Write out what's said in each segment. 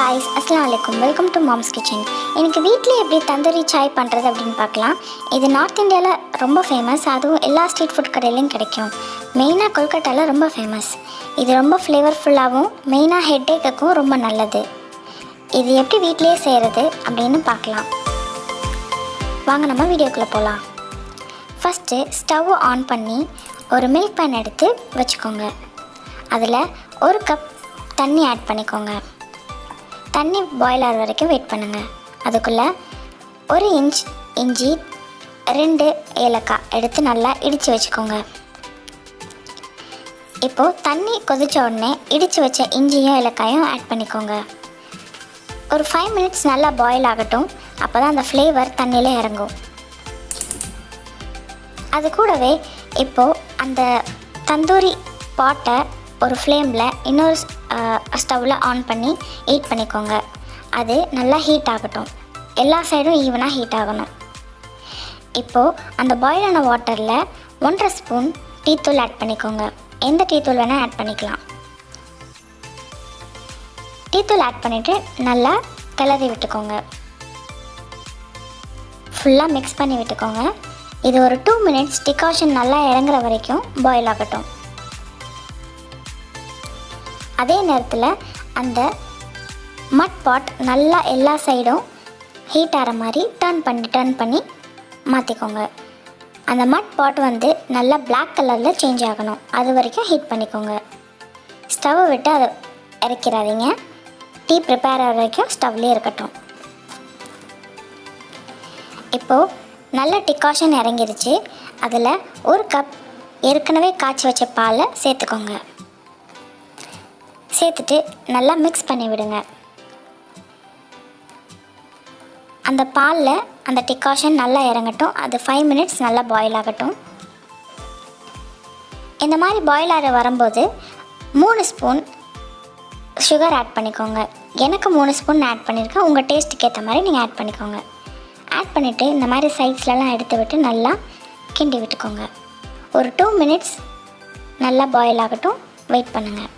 guys, assalamu alaikum. Welcome to Mom's Kitchen. எனக்கு வீட்ல எப்படி தந்தூரி சாய் பண்றது அப்படினு பார்க்கலாம். இது நார்த் இந்தியால ரொம்ப ஃபேமஸ். அதுவும் எல்லா ஸ்ட்ரீட் ஃபுட் கடையிலயும் கிடைக்கும். மெயினா கொல்கட்டால ரொம்ப ஃபேமஸ். இது ரொம்ப ஃப்ளேவர்ஃபுல்லாவும் மெயினா ஹெட்டேக்குக்கும் ரொம்ப நல்லது. இது எப்படி வீட்லயே செய்யறது அப்படினு பார்க்கலாம். வாங்க நம்ம வீடியோக்குள்ள போலாம். ஃபர்ஸ்ட் ஸ்டவ் ஆன் பண்ணி ஒரு மில்க் பேன் எடுத்து வச்சுக்கோங்க. அதில் ஒரு கப் தண்ணி ஆட் பண்ணிக்கோங்க. தண்ணி பாயில் ஆகிற வரைக்கும் வெயிட் பண்ணுங்கள். அதுக்குள்ளே 1 இன்ச் இஞ்சி 2 ஏலக்காய் எடுத்து நல்லா இடித்து வச்சுக்கோங்க. இப்போது தண்ணி கொதித்த உடனே இடித்து வச்ச இஞ்சியும் ஏலக்காயும் ஆட் பண்ணிக்கோங்க. ஒரு 5 மினிட்ஸ் நல்லா பாயில் ஆகட்டும். அப்போ தான் அந்த ஃப்ளேவர் தண்ணியில் இறங்கும். அது கூடவே இப்போது அந்த தந்தூரி பாட்டை ஒரு ஃப்ளேமில் இன்னொரு ஸ்டவ்வில் ஆன் பண்ணி ஹீட் பண்ணிக்கோங்க. அது நல்லா ஹீட் ஆகட்டும். எல்லா சைடும் ஈவனாக ஹீட் ஆகணும். இப்போது அந்த பாயில் ஆன வாட்டரில் 1.5 ஸ்பூன் டீத்தூள் ஆட் பண்ணிக்கோங்க. எந்த டீத்தூள் வேணால் ஆட் பண்ணிக்கலாம். டீத்தூள் ஆட் பண்ணிவிட்டு நல்லா கிளறி விட்டுக்கோங்க. ஃபுல்லாக மிக்ஸ் பண்ணி விட்டுக்கோங்க. இது ஒரு 2 மினிட்ஸ் டிகாஷன் நல்லா இறங்குற வரைக்கும் பாயில் ஆகட்டும். அதே நேரத்தில் அந்த மட் பாட் நல்லா எல்லா சைடும் ஹீட் ஆகிற மாதிரி டர்ன் பண்ணி மாற்றிக்கோங்க. அந்த மட் பாட் நல்லா பிளாக் கலரில் சேஞ்ச் ஆகணும். அது வரைக்கும் ஹீட் பண்ணிக்கோங்க. ஸ்டவ்வை விட்டு அதை இறக்கிறாதீங்க. டீ ப்ரிப்பேர் ஆகிற வரைக்கும் ஸ்டவ்லேயே இருக்கட்டும். இப்போது நல்ல டிகாஷன் இறங்கிருச்சு. அதில் ஒரு கப் ஏற்கனவே காய்ச்சி வச்ச பாலை சேர்த்துக்கோங்க. சேர்த்துட்டு நல்லா மிக்ஸ் பண்ணி விடுங்க. அந்த பாலில் அந்த டிகாஷன் நல்லா இறங்கட்டும். அது 5 மினிட்ஸ் நல்லா பாயில் ஆகட்டும். இந்த மாதிரி பாயில் ஆக வரும்போது 3 ஸ்பூன் சுகர் ஆட் பண்ணிக்கோங்க. எனக்கு 3 ஸ்பூன் ஆட் பண்ணியிருக்கேன். உங்கள் டேஸ்ட்டுக்கு ஏற்ற மாதிரி நீங்கள் ஆட் பண்ணிக்கோங்க. ஆட் பண்ணிவிட்டு இந்த மாதிரி சைட்ஸ்லலாம் எடுத்து விட்டு நல்லா கிண்டி விட்டுக்கோங்க. ஒரு 2 மினிட்ஸ் நல்லா பாயில் ஆகட்டும். வெயிட் பண்ணுங்கள்.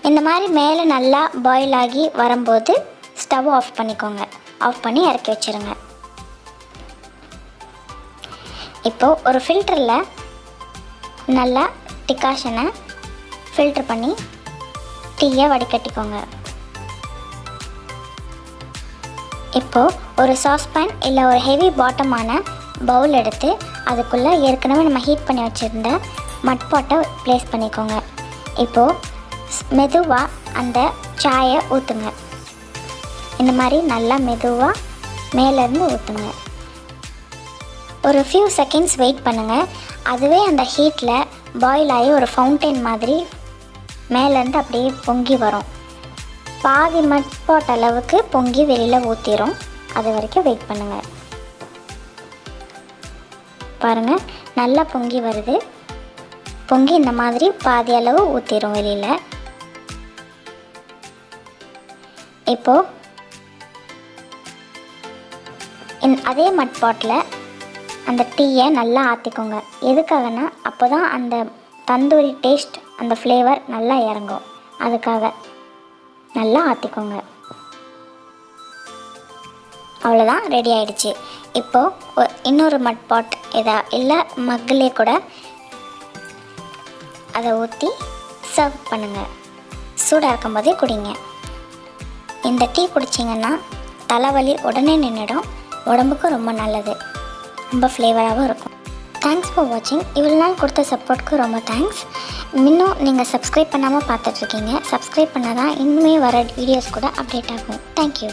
இந்த மாதிரி மேலே நல்லா பாயில் ஆகி வரும்போது ஸ்டவ் ஆஃப் பண்ணிக்கோங்க. ஆஃப் பண்ணி இறக்கி வச்சுருங்க. இப்போது ஒரு ஃபில்டரில் நல்லா டிகாஷனை ஃபில்டர் பண்ணி டீயை வடிகட்டிக்கோங்க. இப்போது ஒரு சாஸ்பேன் இல்லை ஒரு ஹெவி பாட்டமான பவுல் எடுத்து அதுக்குள்ளே ஏற்கனவே நம்ம ஹீட் பண்ணி வச்சுருந்த மட் பாட்டை ப்ளேஸ் பண்ணிக்கோங்க. இப்போது மெதுவாக அந்த சாயை ஊற்றுங்க. இந்த மாதிரி நல்லா மெதுவாக மேலேருந்து ஊற்றுங்க. ஒரு ஃபியூ செகண்ட்ஸ் வெயிட் பண்ணுங்கள். அதுவே அந்த ஹீட்டில் பாயில் ஆகி ஒரு ஃபவுண்டைன் மாதிரி மேலேருந்து அப்படியே பொங்கி வரும். பாதி மட் பாட் அளவுக்கு பொங்கி வெளியில் ஊற்றிடும். அது வரைக்கும் வெயிட் பண்ணுங்கள். பாருங்கள், நல்லா பொங்கி வருது. பொங்கி இந்த மாதிரி பாதி அளவு ஊற்றிடும் வெளியில். இப்போது அதே மட் பாட்டில் அந்த டீயை நல்லா ஆற்றிக்கோங்க. எதுக்காகனா அப்போ தான் அந்த தந்தூரி டேஸ்ட் அந்த ஃப்ளேவர் நல்லா இறங்கும். அதுக்காக நல்லா ஆற்றிக்கோங்க. அவ்வளோதான், ரெடி ஆகிடுச்சு. இப்போது இன்னொரு மட் பாட் இல்லை மக்கிலே கூட அதை ஊற்றி சர்வ் பண்ணுங்கள். சூடாக இருக்கும்போதே குடிங்க. இந்த டீ குடிச்சிங்கன்னா தலைவலி உடனே நின்றுடும். உடம்புக்கும் ரொம்ப நல்லது. ரொம்ப ஃப்ளேவராகவும் இருக்கும். தேங்க்ஸ் ஃபார் வாட்சிங். இவ்வளோ நாள் கொடுத்த சப்போர்ட்க்கு ரொம்ப தேங்க்ஸ். இன்னும் நீங்கள் சப்ஸ்கிரைப் பண்ணாமல் பார்த்துட்ருக்கீங்க. சப்ஸ்கிரைப் பண்ணால் தான் இன்னுமே வர வீடியோஸ் கூட அப்டேட் ஆகும். தேங்க்யூ.